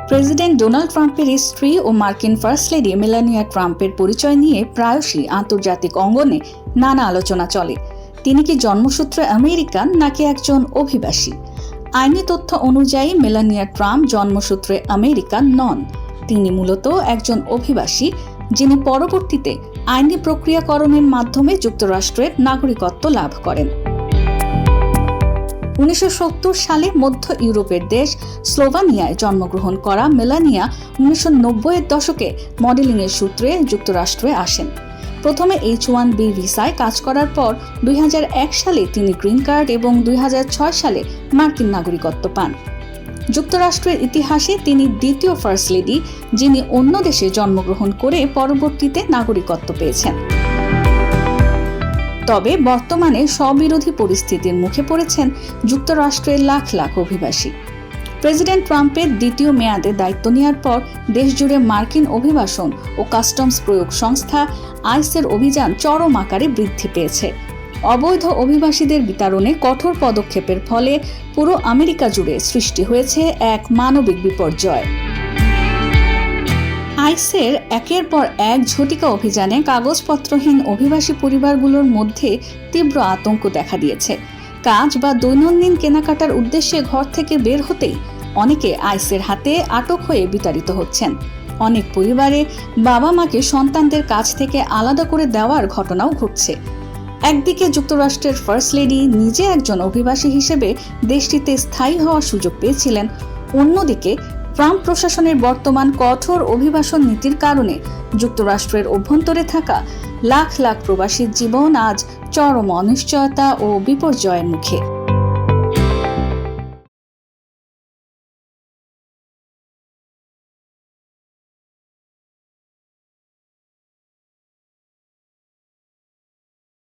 President Donald ট্রাম্পের স্ত্রী ও মার্কিন ফার্স্ট লেডি মেলানিয়া ট্রাম্পের পরিচয় নিয়ে প্রায়শই আন্তর্জাতিক অঙ্গনে নানা আলোচনা চলে। তিনি কি জন্মসূত্রে আমেরিকান নাকি একজন অভিবাসী? আইনি তথ্য অনুযায়ী মেলানিয়া ট্রাম্প জন্মসূত্রে আমেরিকান নন। তিনি মূলত একজন অভিবাসী, যিনি পরবর্তীতে আইনি প্রক্রিয়াকরণের মাধ্যমে যুক্তরাষ্ট্রের নাগরিকত্ব লাভ করেন। 1970 সালে মধ্য ইউরোপের দেশ স্লোভানিয়ায় জন্মগ্রহণ করা মেলানিয়া 1990-এর দশকে মডেলিংয়ের সূত্রে যুক্তরাষ্ট্রে আসেন। প্রথমে H-1B ভিসায় কাজ করার পর 2001 সালে তিনি গ্রিন কার্ড এবং 2006 সালে মার্কিন নাগরিকত্ব পান। যুক্তরাষ্ট্রের ইতিহাসে তিনি দ্বিতীয় ফার্স্ট লেডি, যিনি অন্য দেশে জন্মগ্রহণ করে পরবর্তীতে নাগরিকত্ব পেয়েছেন। তবে বর্তমানে স্ববিরোধী পরিস্থিতির মুখে পড়েছেন যুক্তরাষ্ট্রের লাখ লাখ অভিবাসী। প্রেসিডেন্ট ট্রাম্পের দ্বিতীয় মেয়াদে দায়িত্ব নেওয়ার পর দেশজুড়ে মার্কিন অভিবাসন ও কাস্টমস প্রয়োগ সংস্থা আইসের অভিযান চরম আকারে বৃদ্ধি পেয়েছে। অবৈধ অভিবাসীদের বিতাড়নে কঠোর পদক্ষেপের ফলে পুরো আমেরিকা জুড়ে সৃষ্টি হয়েছে এক মানবিক বিপর্যয়। আইসের একের পর এক ঝটিকা অভিযানে কাগজপত্রহীন অভিবাসী পরিবারগুলোর মধ্যে তীব্র আতঙ্ক দেখা দিয়েছে। কাজ বা দৈনন্দিন কেনাকাটার উদ্দেশ্যে ঘর থেকে বের হতেই অনেকে আইসের হাতে আটক হয়ে বিতাড়িত হচ্ছেন। অনেক পরিবারে বাবা মাকে সন্তানদের কাছ থেকে আলাদা করে দেওয়ার ঘটনাও ঘটছে। একদিকে যুক্তরাষ্ট্রের ফার্স্ট লেডি নিজে একজন অভিবাসী হিসেবে দেশটিতে স্থায়ী হওয়ার সুযোগ পেয়েছিলেন, অন্যদিকে ট্রাম্প প্রশাসনের বর্তমান কঠোর অভিবাসন নীতির কারণে যুক্তরাষ্ট্রের অভ্যন্তরে থাকা লাখ লাখ প্রবাসীর জীবন আজ চরম অনিশ্চয়তা ও বিপর্যয়ের মুখে।